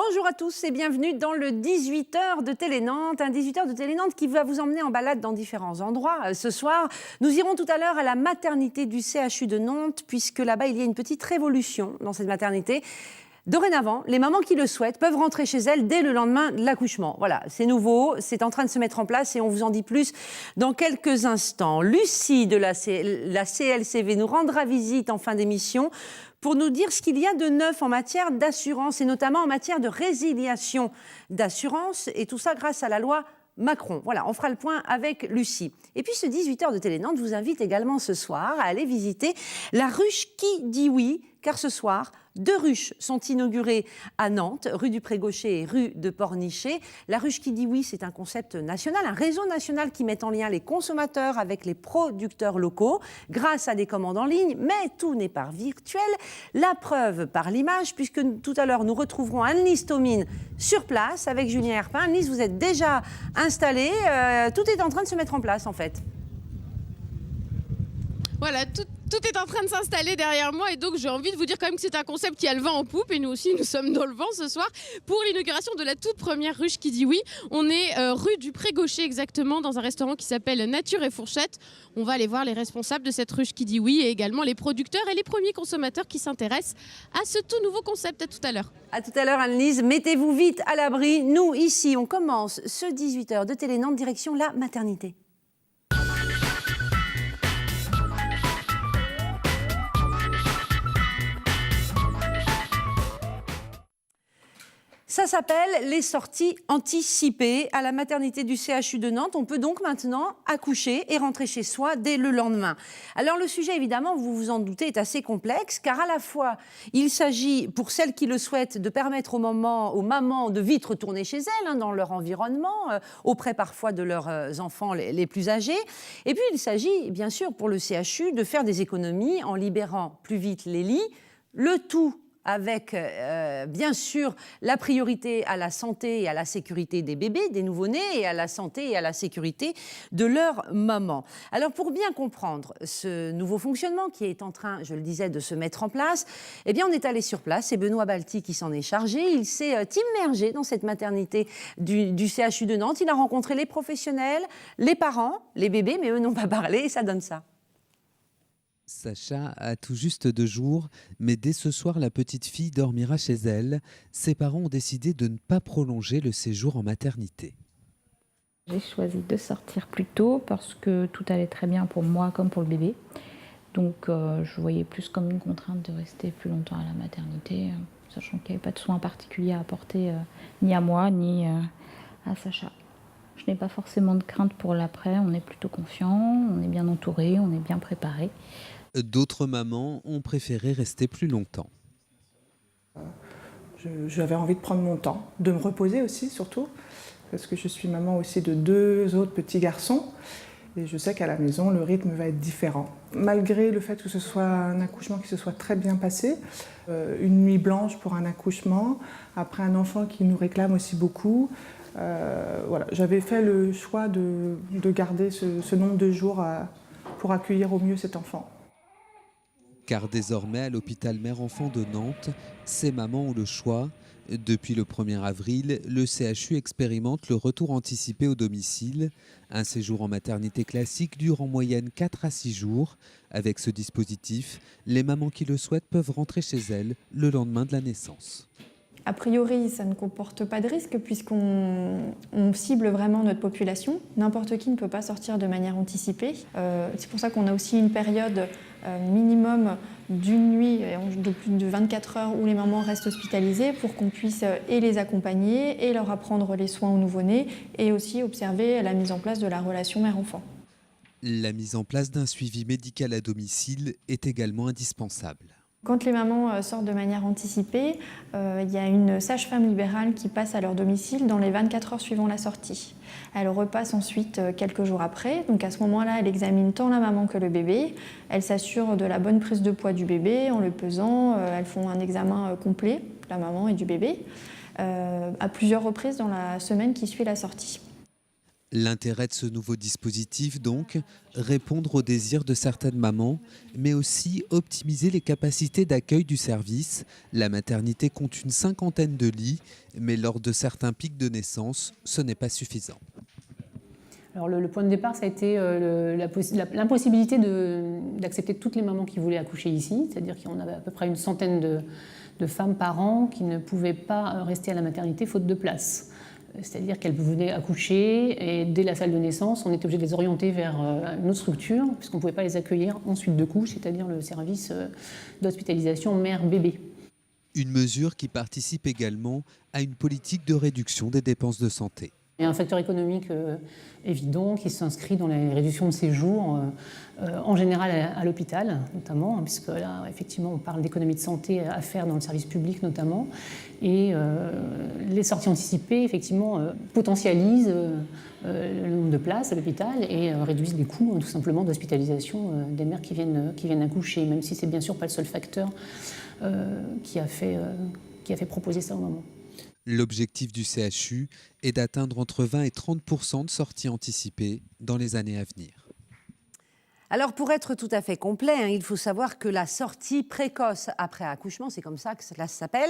Bonjour à tous et bienvenue dans le 18h de Télé-Nantes, un 18h de Télé-Nantes qui va vous emmener en balade dans différents endroits. Ce soir, nous irons tout à l'heure à la maternité du CHU de Nantes, puisque là-bas, il y a une petite révolution dans cette maternité. Dorénavant, les mamans qui le souhaitent peuvent rentrer chez elles dès le lendemain de l'accouchement. Voilà, c'est nouveau, c'est en train de se mettre en place et on vous en dit plus dans quelques instants. Lucie de la CLCV nous rendra visite en fin d'émission pour nous dire ce qu'il y a de neuf en matière d'assurance et notamment en matière de résiliation d'assurance, et tout ça grâce à la loi Macron. Voilà, on fera le point avec Lucie. Et puis ce 18h de Télé-Nantes vous invite également ce soir à aller visiter la ruche qui dit oui, car ce soir, 2 ruches sont inaugurées à Nantes, rue du Pré-Gaucher et rue de Pornichet. La ruche qui dit oui, c'est un concept national, un réseau national qui met en lien les consommateurs avec les producteurs locaux grâce à des commandes en ligne, mais tout n'est pas virtuel. La preuve par l'image, puisque tout à l'heure nous retrouverons Anne-Lise Thomine sur place avec Julien Herpin. Anne-Lise, vous êtes déjà installée, tout est en train de se mettre en place en fait. Voilà, tout est en train de s'installer derrière moi et donc j'ai envie de vous dire quand même que c'est un concept qui a le vent en poupe et nous aussi nous sommes dans le vent ce soir pour l'inauguration de la toute première ruche qui dit oui. On est rue du Pré-Gaucher exactement dans un restaurant qui s'appelle Nature et Fourchette. On va aller voir les responsables de cette ruche qui dit oui et également les producteurs et les premiers consommateurs qui s'intéressent à ce tout nouveau concept. À tout à l'heure. À tout à l'heure Anne-Lise, mettez-vous vite à l'abri. Nous ici on commence ce 18h de Télé-Nantes direction la maternité. Ça s'appelle les sorties anticipées. À la maternité du CHU de Nantes, on peut donc maintenant accoucher et rentrer chez soi dès le lendemain. Alors le sujet, évidemment, vous vous en doutez, est assez complexe, car à la fois, il s'agit, pour celles qui le souhaitent, de permettre aux mamans de vite retourner chez elles, dans leur environnement, auprès parfois de leurs enfants les plus âgés. Et puis il s'agit, bien sûr, pour le CHU, de faire des économies en libérant plus vite les lits, le tout avec, bien sûr, la priorité à la santé et à la sécurité des bébés, des nouveau-nés, et à la santé et à la sécurité de leur maman. Alors, pour bien comprendre ce nouveau fonctionnement qui est en train, je le disais, de se mettre en place, eh bien, on est allé sur place. C'est Benoît Balti qui s'en est chargé. Il s'est immergé dans cette maternité du CHU de Nantes. Il a rencontré les professionnels, les parents, les bébés, mais eux n'ont pas parlé et ça donne ça. Sacha a tout juste 2 jours, mais dès ce soir, la petite fille dormira chez elle. Ses parents ont décidé de ne pas prolonger le séjour en maternité. J'ai choisi de sortir plus tôt parce que tout allait très bien pour moi comme pour le bébé. Donc je voyais plus comme une contrainte de rester plus longtemps à la maternité, sachant qu'il n'y avait pas de soins particuliers à apporter ni à moi ni à Sacha. Je n'ai pas forcément de crainte pour l'après, on est plutôt confiant, on est bien entouré, on est bien préparé. D'autres mamans ont préféré rester plus longtemps. J'avais envie de prendre mon temps, de me reposer aussi surtout, parce que je suis maman aussi de 2 autres petits garçons et je sais qu'à la maison le rythme va être différent. Malgré le fait que ce soit un accouchement qui se soit très bien passé, une nuit blanche pour un accouchement, après un enfant qui nous réclame aussi beaucoup, voilà, j'avais fait le choix de garder ce nombre de jours pour accueillir au mieux cet enfant. Car désormais, à l'hôpital mère-enfant de Nantes, ces mamans ont le choix. Depuis le 1er avril, le CHU expérimente le retour anticipé au domicile. Un séjour en maternité classique dure en moyenne 4 à 6 jours. Avec ce dispositif, les mamans qui le souhaitent peuvent rentrer chez elles le lendemain de la naissance. A priori, ça ne comporte pas de risque puisqu'on cible vraiment notre population. N'importe qui ne peut pas sortir de manière anticipée. C'est pour ça qu'on a aussi une période minimum d'une nuit de plus de 24 heures où les mamans restent hospitalisées pour qu'on puisse et les accompagner et leur apprendre les soins aux nouveau-nés et aussi observer la mise en place de la relation mère-enfant. La mise en place d'un suivi médical à domicile est également indispensable. Quand les mamans sortent de manière anticipée, il y a une sage-femme libérale qui passe à leur domicile dans les 24 heures suivant la sortie. Elle repasse ensuite quelques jours après. Donc à ce moment-là, elle examine tant la maman que le bébé. Elle s'assure de la bonne prise de poids du bébé en le pesant. Elles font un examen complet de la maman et du bébé à plusieurs reprises dans la semaine qui suit la sortie. L'intérêt de ce nouveau dispositif, donc, répondre aux désirs de certaines mamans, mais aussi optimiser les capacités d'accueil du service. La maternité compte une 50aine de lits, mais lors de certains pics de naissance, ce n'est pas suffisant. Alors le point de départ, ça a été l'impossibilité d'accepter toutes les mamans qui voulaient accoucher ici, c'est-à-dire qu'on avait à peu près une centaine de femmes par an qui ne pouvaient pas rester à la maternité faute de place. C'est-à-dire qu'elles venaient accoucher et dès la salle de naissance, on était obligé de les orienter vers une autre structure puisqu'on ne pouvait pas les accueillir en suite de couche, c'est-à-dire le service d'hospitalisation mère-bébé. Une mesure qui participe également à une politique de réduction des dépenses de santé. Il y a un facteur économique évident qui s'inscrit dans les réductions de séjour, en général à l'hôpital notamment, puisque là, effectivement, on parle d'économie de santé à faire dans le service public notamment. Et les sorties anticipées, effectivement, potentialisent le nombre de places à l'hôpital et réduisent les coûts, tout simplement, d'hospitalisation des mères qui viennent accoucher, même si c'est bien sûr pas le seul facteur qui a fait proposer ça au moment. L'objectif du CHU est d'atteindre entre 20 et 30% de sorties anticipées dans les années à venir. Alors pour être tout à fait complet, il faut savoir que la sortie précoce après accouchement, c'est comme ça que cela s'appelle,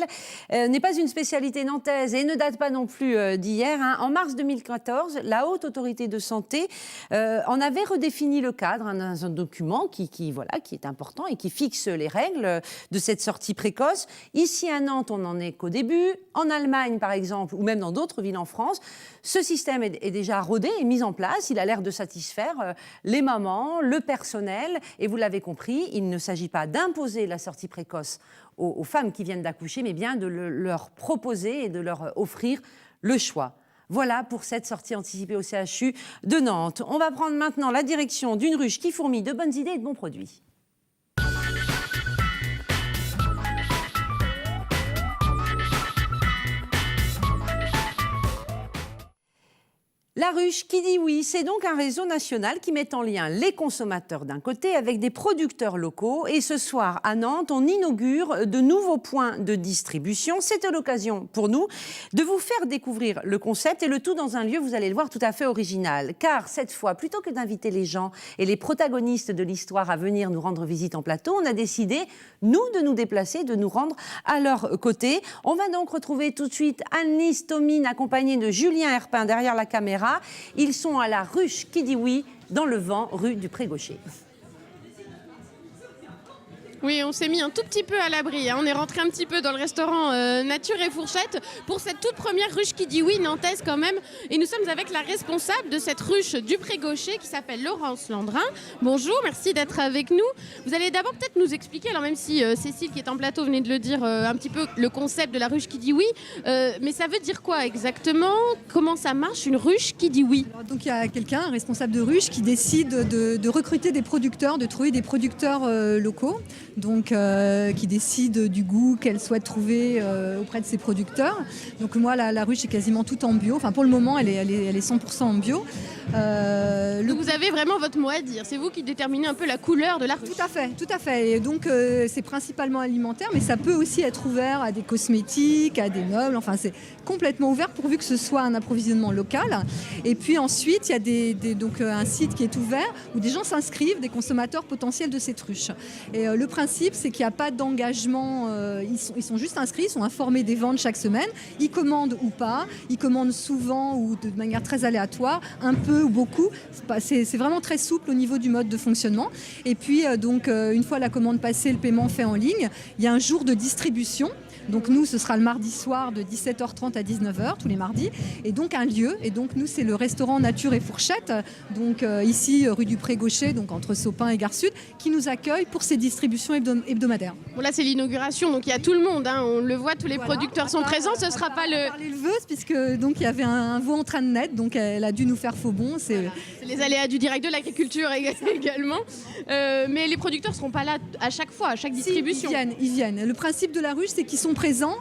n'est pas une spécialité nantaise et ne date pas non plus d'hier. En mars 2014, la Haute Autorité de Santé en avait redéfini le cadre dans un document qui est important et qui fixe les règles de cette sortie précoce. Ici à Nantes, on n'en est qu'au début. En Allemagne, par exemple, ou même dans d'autres villes en France, ce système est déjà rodé et mis en place. Il a l'air de satisfaire les mamans, le personnel. Et vous l'avez compris, il ne s'agit pas d'imposer la sortie précoce aux femmes qui viennent d'accoucher, mais bien de leur proposer et de leur offrir le choix. Voilà pour cette sortie anticipée au CHU de Nantes. On va prendre maintenant la direction d'une ruche qui fourmille de bonnes idées et de bons produits. La ruche qui dit oui, c'est donc un réseau national qui met en lien les consommateurs d'un côté avec des producteurs locaux. Et ce soir, à Nantes, on inaugure de nouveaux points de distribution. C'était l'occasion pour nous de vous faire découvrir le concept et le tout dans un lieu, vous allez le voir, tout à fait original. Car cette fois, plutôt que d'inviter les gens et les protagonistes de l'histoire à venir nous rendre visite en plateau, on a décidé, nous, de nous déplacer, de nous rendre à leur côté. On va donc retrouver tout de suite Anne-Lise Thomine, accompagnée de Julien Herpin derrière la caméra. Ils sont à la ruche qui dit oui, dans le vent, rue du Pré-Gaucher. Oui, on s'est mis un tout petit peu à l'abri. On est rentré un petit peu dans le restaurant Nature et Fourchette pour cette toute première ruche qui dit oui, nantaise quand même. Et nous sommes avec la responsable de cette ruche du Pré-Gaucher qui s'appelle Laurence Landrin. Bonjour, merci d'être avec nous. Vous allez d'abord peut-être nous expliquer, alors même si Cécile qui est en plateau venait de le dire, un petit peu le concept de la ruche qui dit oui. Mais ça veut dire quoi exactement? Comment ça marche une ruche qui dit oui? Alors, donc il y a quelqu'un, un responsable de ruche, qui décide de recruter des producteurs, de trouver des producteurs locaux. Donc qui décide du goût qu'elle souhaite trouver auprès de ses producteurs. Donc moi, la ruche est quasiment toute en bio. Enfin, pour le moment, elle est 100% en bio. Donc vous avez vraiment votre mot à dire. C'est vous qui déterminez un peu la couleur de la ruche. Tout à fait. Et donc c'est principalement alimentaire, mais ça peut aussi être ouvert à des cosmétiques, à des meubles. Enfin, c'est complètement ouvert pourvu que ce soit un approvisionnement local. Et puis ensuite, il y a donc un site qui est ouvert où des gens s'inscrivent, des consommateurs potentiels de cette ruche. Et le principe, c'est qu'il n'y a pas d'engagement. Ils sont juste inscrits, ils sont informés des ventes chaque semaine. Ils commandent ou pas. Ils commandent souvent ou de manière très aléatoire, un peu ou beaucoup. C'est vraiment très souple au niveau du mode de fonctionnement. Et puis, donc, une fois la commande passée, le paiement fait en ligne, il y a un jour de distribution. Donc nous, ce sera le mardi soir de 17h30 à 19h, tous les mardis. Et donc un lieu. Et donc nous, c'est le restaurant Nature et Fourchette, donc ici, rue du Pré-Gaucher, donc entre Sopin et Gare Sud, qui nous accueille pour ces distributions hebdomadaires. Bon, là, c'est l'inauguration, donc il y a tout le monde. On le voit, tous les producteurs sont présents. Ce ne sera pas le... l'éleveuse, puisque donc il y avait un veau en train de naître, donc elle a dû nous faire faux bon. C'est les aléas du direct de l'agriculture également. Mais les producteurs ne seront pas là à chaque fois, à chaque distribution. Si, ils viennent. Le principe de la ruche, c'est qu'ils sont présents.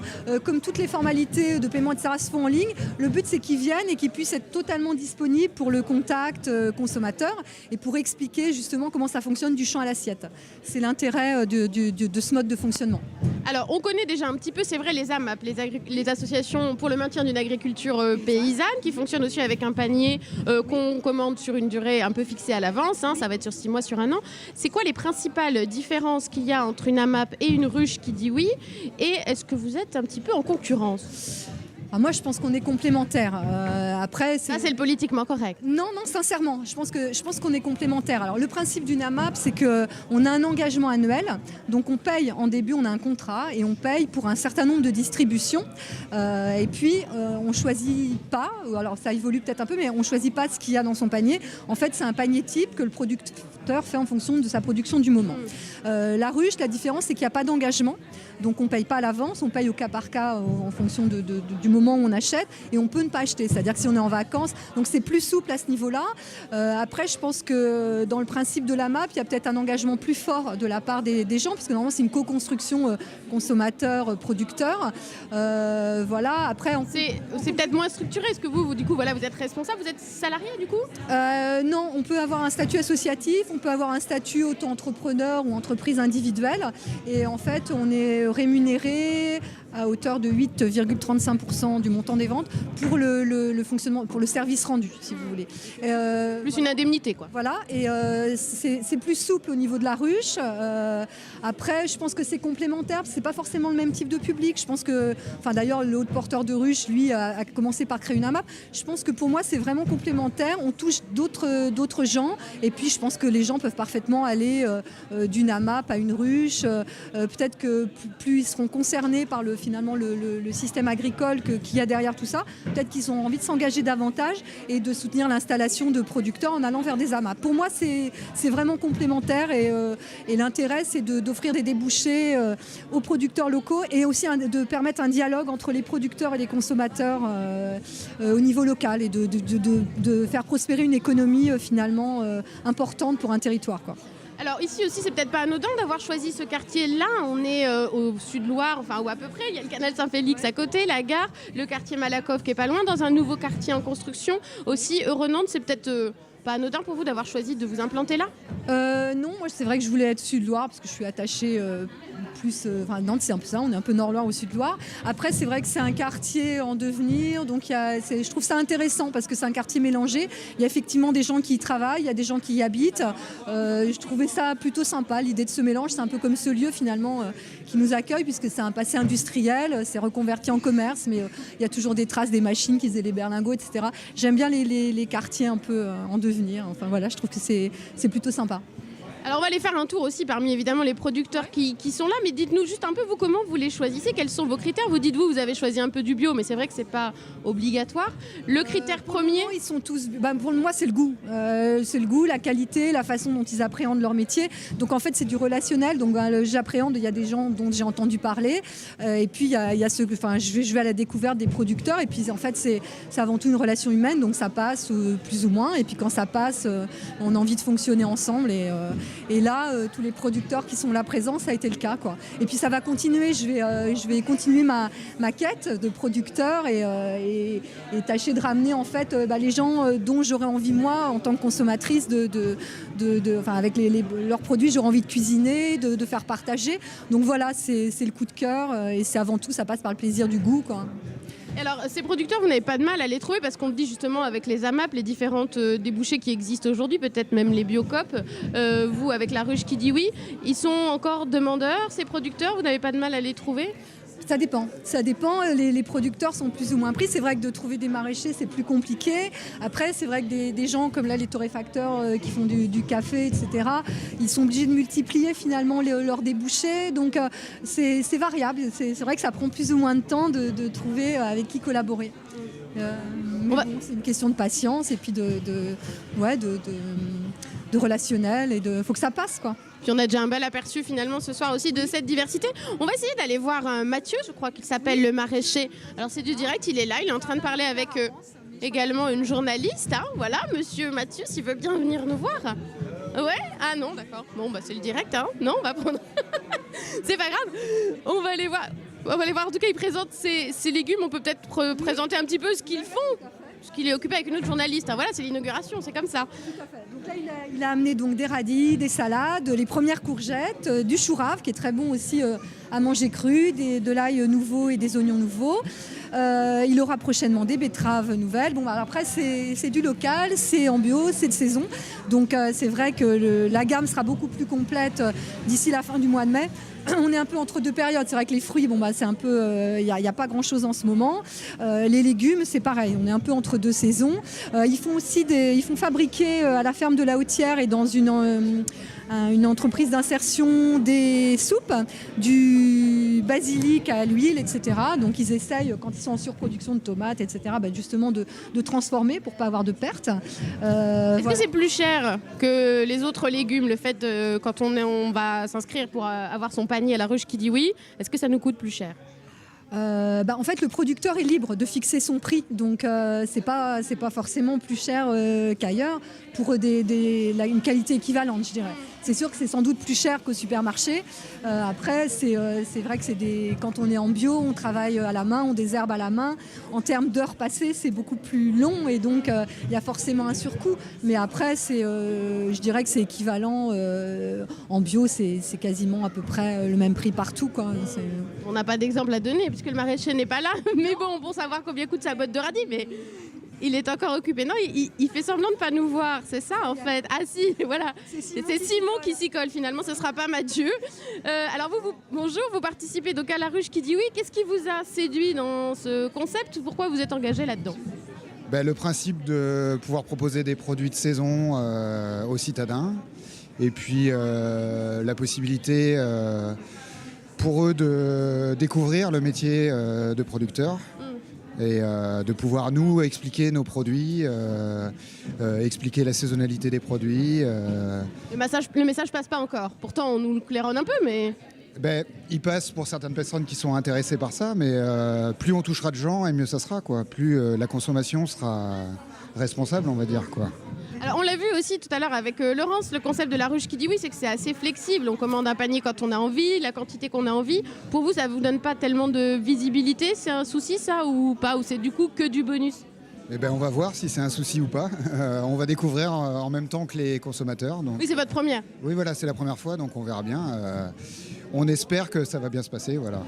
Comme toutes les formalités de paiement, etc. se font en ligne, le but c'est qu'ils viennent et qu'ils puissent être totalement disponibles pour le contact consommateur et pour expliquer justement comment ça fonctionne du champ à l'assiette. C'est l'intérêt de ce mode de fonctionnement. Alors, on connaît déjà un petit peu, c'est vrai, les AMAP, les associations pour le maintien d'une agriculture paysanne, qui fonctionnent aussi avec un panier qu'on commande sur une durée un peu fixée à l'avance. Hein, ça va être sur 6 mois, sur 1 an. C'est quoi les principales différences qu'il y a entre une AMAP et une ruche qui dit oui? Et est-ce que vous êtes un petit peu en concurrence? Moi, je pense qu'on est complémentaires. Après, ça, c'est le politiquement correct. Non, sincèrement, je pense qu'on est complémentaires. Alors, le principe d'une AMAP, c'est qu'on a un engagement annuel. Donc, on paye en début, on a un contrat et on paye pour un certain nombre de distributions. Et puis, on choisit pas. Alors, ça évolue peut-être un peu, mais on choisit pas ce qu'il y a dans son panier. En fait, c'est un panier type que le producteur fait en fonction de sa production du moment. La ruche, la différence, c'est qu'il n'y a pas d'engagement. Donc, on ne paye pas à l'avance, on paye au cas par cas en fonction du moment où on achète, et on peut ne pas acheter, c'est-à-dire que si on est en vacances, donc c'est plus souple à ce niveau-là. Après, je pense que dans le principe de la MAP, il y a peut-être un engagement plus fort de la part des gens, parce que normalement c'est une co-construction consommateur-producteur. Voilà. Après, c'est peut-être moins structuré. Est-ce que vous du coup, voilà, vous êtes responsable, vous êtes salarié du coup? Non, on peut avoir un statut associatif, on peut avoir un statut auto-entrepreneur ou entreprise individuelle, et en fait, on est rémunéré à hauteur de 8,35% du montant des ventes pour le fonctionnement, pour le service rendu, si vous voulez. Plus une indemnité, quoi. Voilà, et c'est plus souple au niveau de la ruche. Après, je pense que c'est complémentaire, c'est pas forcément le même type de public. Je pense que, d'ailleurs, le haut porteur de ruche, lui, a commencé par créer une AMAP. Je pense que pour moi, c'est vraiment complémentaire. On touche d'autres gens, et puis je pense que les gens peuvent parfaitement aller d'une AMAP à une ruche. Peut-être que plus ils seront concernés par finalement le système agricole qu'il y a derrière tout ça, peut-être qu'ils ont envie de s'engager davantage et de soutenir l'installation de producteurs en allant vers des AMAP. Pour moi, c'est vraiment complémentaire, et l'intérêt, c'est d'offrir des débouchés aux producteurs locaux, et aussi de permettre un dialogue entre les producteurs et les consommateurs au niveau local, et de faire prospérer une économie finalement importante pour un territoire, quoi. Alors ici aussi, c'est peut-être pas anodin d'avoir choisi ce quartier-là. On est au Sud-Loire, ou à peu près. Il y a le canal Saint-Félix à côté, la gare, le quartier Malakoff qui est pas loin, dans un nouveau quartier en construction. Aussi, Eurenantes, c'est peut-être pas anodin pour vous d'avoir choisi de vous implanter là? Non, moi c'est vrai que je voulais être Sud-Loire parce que je suis attachée plus... Nantes, c'est un peu ça, on est un peu Nord-Loire au Sud-Loire. Après, c'est vrai que c'est un quartier en devenir, donc je trouve ça intéressant parce que c'est un quartier mélangé. Il y a effectivement des gens qui y travaillent, il y a des gens qui y habitent. Je trouvais ça plutôt sympa, l'idée de ce mélange. C'est un peu comme ce lieu finalement qui nous accueille, puisque c'est un passé industriel, c'est reconverti en commerce, mais il y a toujours des traces des machines qui faisaient les berlingots, etc. J'aime bien les quartiers un peu en devenir. Enfin voilà, je trouve que c'est plutôt sympa. Alors on va aller faire un tour aussi parmi évidemment les producteurs qui sont là, mais dites-nous juste un peu vous comment vous les choisissez, quels sont vos critères? Vous dites vous avez choisi un peu du bio, mais c'est vrai que c'est pas obligatoire. Le critère premier, ils sont tous. Pour moi c'est le goût, la qualité, la façon dont ils appréhendent leur métier. Donc en fait c'est du relationnel. Donc j'appréhende, il y a des gens dont j'ai entendu parler, et puis il y a je vais à la découverte des producteurs, et puis en fait c'est avant tout une relation humaine, donc ça passe plus ou moins, et puis quand ça passe, on a envie de fonctionner ensemble, et là, tous les producteurs qui sont là présents, ça a été le cas, quoi. Et puis ça va continuer, je vais continuer ma quête de producteurs, et tâcher de ramener en fait les gens dont j'aurais envie, moi, en tant que consommatrice, avec leurs produits, j'aurais envie de cuisiner, de faire partager. Donc voilà, c'est le coup de cœur, et c'est avant tout, ça passe par le plaisir du goût, quoi. Alors, ces producteurs, vous n'avez pas de mal à les trouver parce qu'on le dit justement avec les AMAP, les différentes débouchés qui existent aujourd'hui, peut-être même les Biocop. Vous, avec la ruche qui dit oui, ils sont encore demandeurs, ces producteurs, vous n'avez pas de mal à les trouver? Ça dépend. Les producteurs sont plus ou moins pris. C'est vrai que de trouver des maraîchers, c'est plus compliqué. Après, c'est vrai que des gens comme là, les torréfacteurs qui font du café, etc., ils sont obligés de multiplier finalement leurs débouchés. Donc, c'est variable. C'est vrai que ça prend plus ou moins de temps de trouver avec qui collaborer. C'est une question de patience et puis de relationnel, et faut que ça passe, quoi. Puis on a déjà un bel aperçu finalement ce soir aussi de cette diversité. On va essayer d'aller voir Mathieu, je crois qu'il s'appelle le maraîcher. Alors c'est du direct, il est là, il est en train de parler avec également une journaliste. Hein. Voilà, monsieur Mathieu, s'il veut bien venir nous voir. Ouais? Ah non, d'accord. Bon, c'est le direct, hein. Non, on va prendre... C'est pas grave, on va aller voir. En tout cas, il présente ses légumes. On peut peut-être présenter un petit peu ce qu'ils font. Parce qu'il est occupé avec une autre journaliste. Hein, voilà, c'est l'inauguration, c'est comme ça. Tout à fait. Donc là, il a amené donc des radis, des salades, les premières courgettes, du chou rave qui est très bon aussi à manger cru, de l'ail nouveau et des oignons nouveaux. Il aura prochainement des betteraves nouvelles. Bon, alors après, c'est du local, c'est en bio, c'est de saison. Donc c'est vrai que la gamme sera beaucoup plus complète d'ici la fin du mois de mai. On est un peu entre deux périodes. C'est vrai que les fruits, c'est un peu, il n'y a pas grand-chose en ce moment. Les légumes, c'est pareil. On est un peu entre deux saisons. Ils font fabriquer à la ferme de la Hautière et dans une entreprise d'insertion des soupes, du basilic à l'huile, etc. Donc ils essayent, quand ils sont en surproduction de tomates, etc., justement de transformer pour ne pas avoir de pertes. Est-ce que c'est plus cher que les autres légumes, le fait quand on va s'inscrire pour avoir son panier à la ruche qui dit oui, est-ce que ça nous coûte plus cher ? En fait, le producteur est libre de fixer son prix, donc c'est pas forcément plus cher qu'ailleurs pour une qualité équivalente, je dirais. C'est sûr que c'est sans doute plus cher qu'au supermarché. Après, c'est vrai que quand on est en bio, on travaille à la main, on désherbe à la main. En termes d'heures passées, c'est beaucoup plus long et donc il y a forcément un surcoût. Mais après, je dirais que c'est équivalent. En bio, c'est quasiment à peu près le même prix partout, quoi. On n'a pas d'exemple à donner puisque le maraîcher n'est pas là. Mais bon savoir combien coûte sa botte de radis. Mais il est encore occupé. Non, il fait semblant de ne pas nous voir. C'est ça, en fait. Ah si, voilà. C'est Simon qui s'y colle, finalement. Ce ne sera pas Mathieu. Alors bonjour, vous participez donc à la ruche qui dit oui. Qu'est-ce qui vous a séduit dans ce concept ? Pourquoi vous êtes engagé là-dedans ? Le principe de pouvoir proposer des produits de saison aux citadins. Et puis la possibilité pour eux de découvrir le métier de producteur. Et de pouvoir nous expliquer nos produits, expliquer la saisonnalité des produits. Le message passe pas encore. Pourtant, on nous le claironne un peu, mais... Il passe pour certaines personnes qui sont intéressées par ça, mais plus on touchera de gens, et mieux ça sera, quoi. Plus la consommation sera responsable, on va dire, quoi. Alors on l'a vu aussi tout à l'heure avec Laurence, le concept de la ruche qui dit oui, c'est que c'est assez flexible. On commande un panier quand on a envie, la quantité qu'on a envie. Pour vous, ça ne vous donne pas tellement de visibilité ? C'est un souci ça ou pas ? Ou c'est du coup que du bonus ? On va voir si c'est un souci ou pas. On va découvrir en même temps que les consommateurs. Donc... Oui, c'est votre première. Oui, voilà, c'est la première fois, donc on verra bien. On espère que ça va bien se passer, voilà.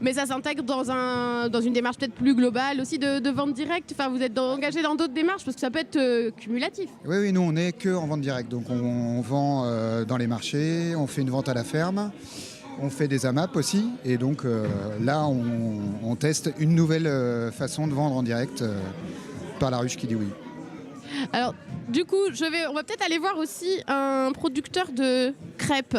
Mais ça s'intègre dans une démarche peut-être plus globale aussi de vente directe. Enfin, vous êtes engagé dans d'autres démarches parce que ça peut être cumulatif. Oui, nous on n'est que en vente directe. Donc on vend dans les marchés, on fait une vente à la ferme, on fait des AMAP aussi. Et donc là, on teste une nouvelle façon de vendre en direct par la ruche qui dit oui. Alors, du coup, on va peut-être aller voir aussi un producteur de crêpes.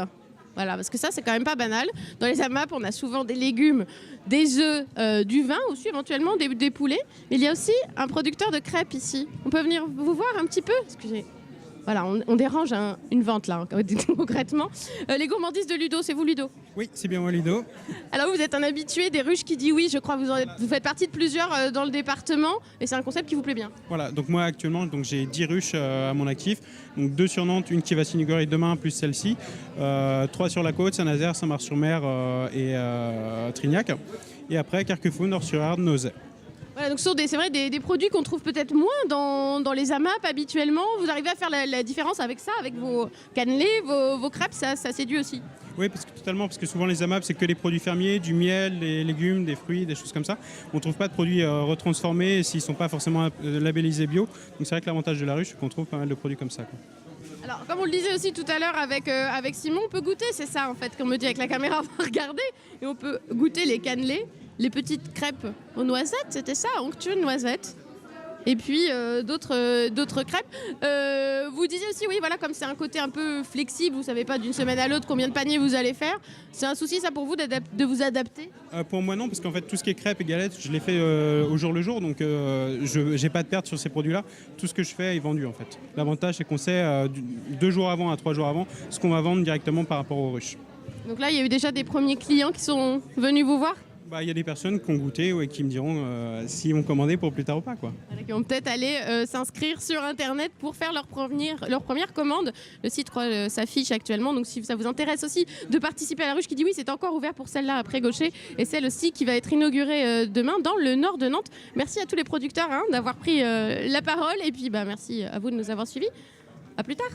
Voilà, parce que ça, c'est quand même pas banal. Dans les AMAP, on a souvent des légumes, des œufs, du vin aussi, éventuellement, des poulets. Mais il y a aussi un producteur de crêpes ici. On peut venir vous voir un petit peu ? Excusez. Voilà, on dérange une vente là, concrètement. Les gourmandises de Ludo, c'est vous Ludo ? Oui, c'est bien moi Ludo. Alors vous êtes un habitué des ruches qui dit oui, je crois que vous faites partie de plusieurs dans le département et c'est un concept qui vous plaît bien. Voilà, donc moi actuellement j'ai 10 ruches à mon actif, donc 2 sur Nantes, une qui va s'inaugurer demain plus celle-ci, 3 sur la côte, Saint-Nazaire, Saint-Mars-sur-Mer et Trignac, et après Carquefou, Nord-sur-Ardres, Nozay. Voilà, donc ce sont c'est vrai des produits qu'on trouve peut-être moins dans les AMAP habituellement. Vous arrivez à faire la différence avec ça, avec vos cannelés, vos crêpes, ça séduit aussi. Oui, parce que souvent les AMAP c'est que les produits fermiers, du miel, des légumes, des fruits, des choses comme ça. On ne trouve pas de produits retransformés s'ils ne sont pas forcément labellisés bio. Donc c'est vrai que l'avantage de la ruche c'est qu'on trouve pas mal de produits comme ça, quoi. Alors, comme on le disait aussi tout à l'heure avec Simon, on peut goûter, c'est ça en fait qu'on me dit avec la caméra, on va regarder, et on peut goûter les cannelés, les petites crêpes aux noisettes, c'était ça, onctueux de noisettes. Et puis d'autres crêpes. Vous disiez aussi, oui, voilà, comme c'est un côté un peu flexible, vous savez pas d'une semaine à l'autre combien de paniers vous allez faire. C'est un souci, ça, pour vous, de vous adapter ? Pour moi, non, parce qu'en fait, tout ce qui est crêpes et galettes, je les fais au jour le jour, donc je n'ai pas de perte sur ces produits-là. Tout ce que je fais est vendu, en fait. L'avantage, c'est qu'on sait 2 jours avant à 3 jours avant ce qu'on va vendre directement par rapport aux ruches. Donc là, il y a eu déjà des premiers clients qui sont venus vous voir ? Il y a des personnes qui ont goûté et qui me diront s'ils vont commander pour plus tard ou pas, quoi. Voilà, qui vont peut-être aller s'inscrire sur Internet pour faire leur première commande. Le site s'affiche actuellement, donc si ça vous intéresse aussi de participer à la ruche qui dit oui, c'est encore ouvert pour celle-là après Gaucher et celle aussi qui va être inaugurée demain dans le nord de Nantes. Merci à tous les producteurs d'avoir pris la parole et puis merci à vous de nous avoir suivis. À plus tard.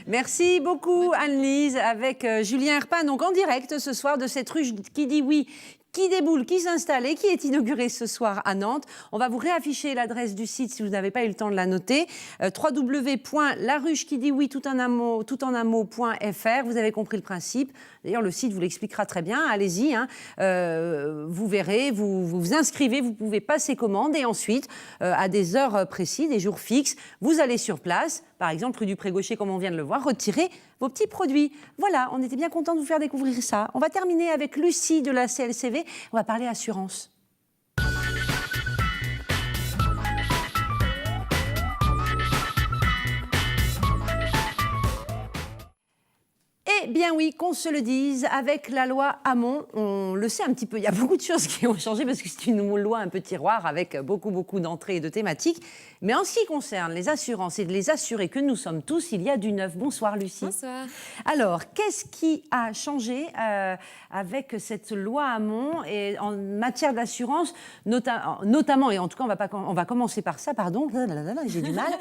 Merci beaucoup Anne-Lise avec Julien Herpin, donc en direct ce soir de cette ruche qui dit oui, qui déboule, qui s'installe et qui est inaugurée ce soir à Nantes. On va vous réafficher l'adresse du site si vous n'avez pas eu le temps de la noter. www.laruchequidioui tout en un mot.fr. Vous avez compris le principe. D'ailleurs, le site vous l'expliquera très bien. Allez-y, hein. Vous verrez, vous vous inscrivez, vous pouvez passer commande et ensuite, à des heures précises, des jours fixes, vous allez sur place, par exemple rue du Pré-Gaucher comme on vient de le voir, retirer vos petits produits. Voilà, on était bien content de vous faire découvrir ça. On va terminer avec Lucie de la CLCV. On va parler assurance. Eh bien oui, qu'on se le dise, avec la loi Hamon, on le sait un petit peu, il y a beaucoup de choses qui ont changé parce que c'est une loi un peu tiroir avec beaucoup d'entrées et de thématiques. Mais en ce qui concerne les assurances et les assurés que nous sommes tous, il y a du neuf. Bonsoir Lucie. Bonsoir. Alors, qu'est-ce qui a changé avec cette loi Hamon et en matière d'assurance, notamment, et en tout cas on va commencer par ça, pardon, j'ai du mal,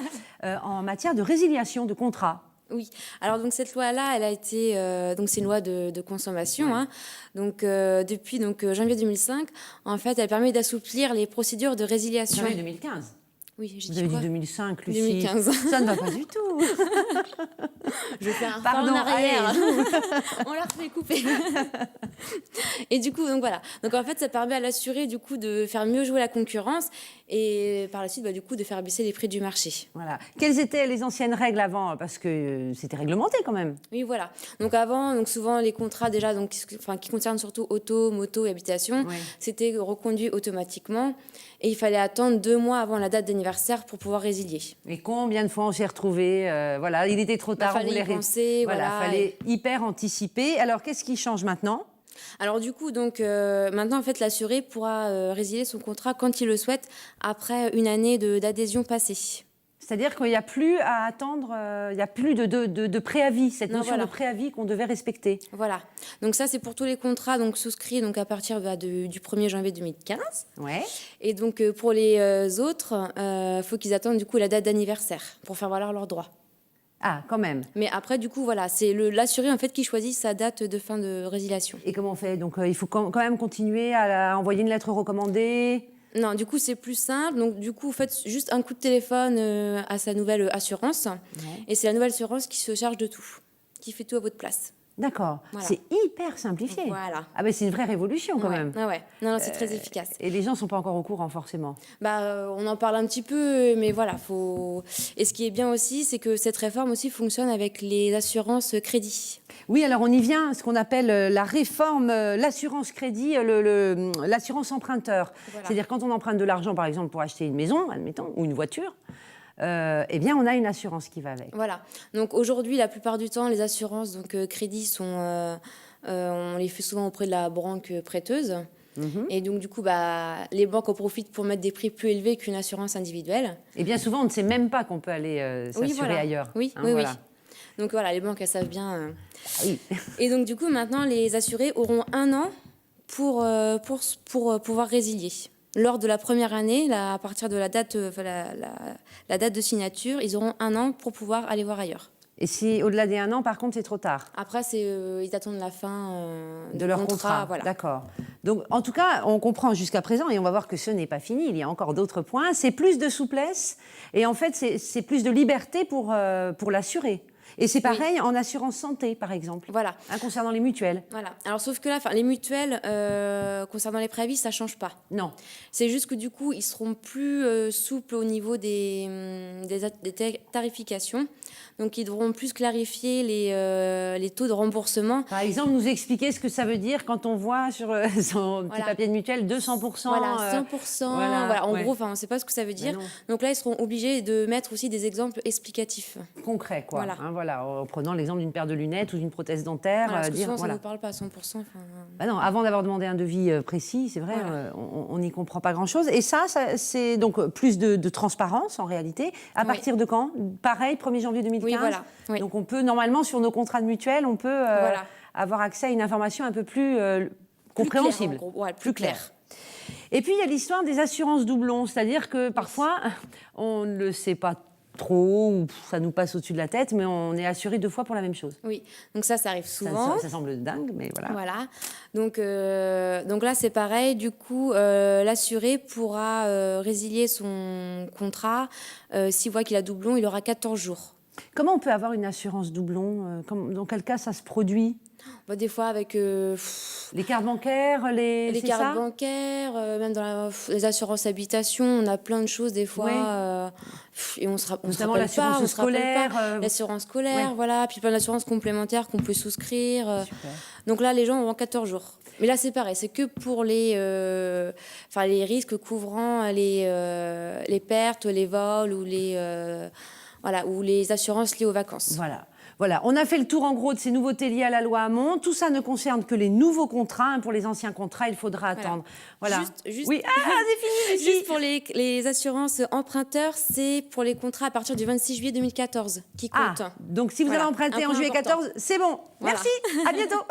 en matière de résiliation de contrat. Oui, alors donc cette loi-là, elle a été donc c'est une loi de consommation, hein. Donc depuis janvier 2005, en fait, elle permet d'assouplir les procédures de résiliation. Janvier 2015. Oui, j'ai Vous dit avez quoi dit 2005, Lucie. 2015. Ça ne va pas du tout. Je fais un Pardon, pas en arrière. allez, On la refait couper. Et du coup, donc voilà. Donc en fait, ça permet à l'assuré du coup de faire mieux jouer la concurrence et par la suite, du coup, de faire baisser les prix du marché. Voilà. Quelles étaient les anciennes règles avant? Parce que c'était réglementé quand même. Oui, voilà. Donc avant, souvent les contrats déjà, qui concernent surtout auto, moto et habitation, c'était reconduit automatiquement et il fallait attendre 2 mois avant la date d'anniversaire pour pouvoir résilier. Et combien de fois on s'est retrouvés voilà, il était trop tard. Fallait y penser, fallait hyper anticiper. Alors qu'est-ce qui change maintenant? Alors du coup, maintenant en fait, l'assuré pourra résilier son contrat quand il le souhaite après une année d'adhésion passée. C'est-à-dire qu'il n'y a plus à attendre, il n'y a plus de préavis, cette notion de préavis qu'on devait respecter. Voilà. Donc ça, c'est pour tous les contrats souscrits à partir du 1er janvier 2015. Ouais. Et donc pour les autres, faut qu'ils attendent du coup la date d'anniversaire pour faire valoir leurs droits. Ah, quand même. Mais après, du coup, voilà, c'est l'assuré en fait qui choisit sa date de fin de résiliation. Et comment on fait? Donc il faut quand même continuer à envoyer une lettre recommandée? Non, du coup, c'est plus simple. Donc, du coup, faites juste un coup de téléphone à sa nouvelle assurance. Ouais. Et c'est la nouvelle assurance qui se charge de tout, qui fait tout à votre place. D'accord. Voilà. C'est hyper simplifié. Voilà. Ah ben c'est une vraie révolution quand même. Ah ouais. Non, c'est très efficace. Et les gens ne sont pas encore au courant forcément. On en parle un petit peu, mais voilà, faut. Et ce qui est bien aussi, c'est que cette réforme aussi fonctionne avec les assurances crédit. Oui, alors on y vient, ce qu'on appelle la réforme, l'assurance crédit, l'assurance emprunteur. Voilà. C'est-à-dire quand on emprunte de l'argent, par exemple, pour acheter une maison, admettons, ou une voiture, eh bien, on a une assurance qui va avec. Voilà. Donc aujourd'hui, la plupart du temps, les assurances crédit on les fait souvent auprès de la banque prêteuse. Et donc, du coup, les banques en profitent pour mettre des prix plus élevés qu'une assurance individuelle. Et bien souvent, on ne sait même pas qu'on peut aller s'assurer ailleurs. Oui, hein, oui, voilà. oui. Donc voilà, les banques, elles savent bien. Oui. Et donc, du coup, maintenant, les assurés auront 1 an pour pouvoir résilier. Lors de la première année, à partir de la date, la date de signature, ils auront 1 an pour pouvoir aller voir ailleurs. Et si au-delà des 1 an, par contre, c'est trop tard? Après, ils attendent la fin de leur contrat. Voilà. D'accord. Donc, en tout cas, on comprend jusqu'à présent, et on va voir que ce n'est pas fini, il y a encore d'autres points. C'est plus de souplesse, et en fait, c'est plus de liberté pour l'assuré. Et c'est pareil en assurance santé, par exemple. Voilà. Concernant les mutuelles. Voilà. Alors, sauf que là, les mutuelles, concernant les préavis, ça ne change pas. Non. C'est juste que du coup, ils seront plus souples au niveau des tarifications. Donc, ils devront plus clarifier les taux de remboursement. Par exemple, nous expliquer ce que ça veut dire quand on voit sur son petit papier de mutuelle 200%. Voilà, 100%. Voilà. En gros, on ne sait pas ce que ça veut dire. Donc là, ils seront obligés de mettre aussi des exemples explicatifs. Concrets, quoi. Voilà. En prenant l'exemple d'une paire de lunettes ou d'une prothèse dentaire. Parce que souvent, ça ne nous parle pas à 100%. Non, avant d'avoir demandé un devis précis, c'est vrai, on n'y comprend pas grand-chose. Et ça c'est donc plus de transparence, en réalité. À partir de quand? Pareil, 1er janvier 2015. Oui, voilà. Oui. Donc on peut, normalement, sur nos contrats de mutuelle, on peut avoir accès à une information un peu plus compréhensible. Plus clair, plus clair. Et puis, il y a l'histoire des assurances doublons. C'est-à-dire que parfois, on ne le sait pas trop, ou ça nous passe au-dessus de la tête, mais on est assuré 2 fois pour la même chose. Oui, donc ça arrive souvent. Ça semble dingue, mais voilà. Voilà. Donc là, c'est pareil. Du coup, l'assuré pourra résilier son contrat. S'il voit qu'il a doublon, il aura 14 jours. Comment on peut avoir une assurance doublon? Dans quel cas ça se produit? Des fois avec les cartes bancaires, les cartes bancaires, même dans les assurances habitation, on a plein de choses des fois. Ouais. Et on se notamment rappelle l'assurance scolaire. L'assurance scolaire, ouais. Voilà. Puis plein d'assurances complémentaires qu'on peut souscrire. Donc là, les gens ont 14 jours. Mais là, c'est pareil, c'est que pour les risques couvrant les pertes, les vols ou ou les assurances liées aux vacances. Voilà, on a fait le tour en gros de ces nouveautés liées à la loi Hamon. Tout ça ne concerne que les nouveaux contrats. Pour les anciens contrats, il faudra attendre. Voilà. Oui, c'est fini. Juste pour les assurances emprunteurs, c'est pour les contrats à partir du 26 juillet 2014 qui comptent. Donc si vous avez emprunté en juillet 14, c'est bon. Voilà. Merci, à bientôt.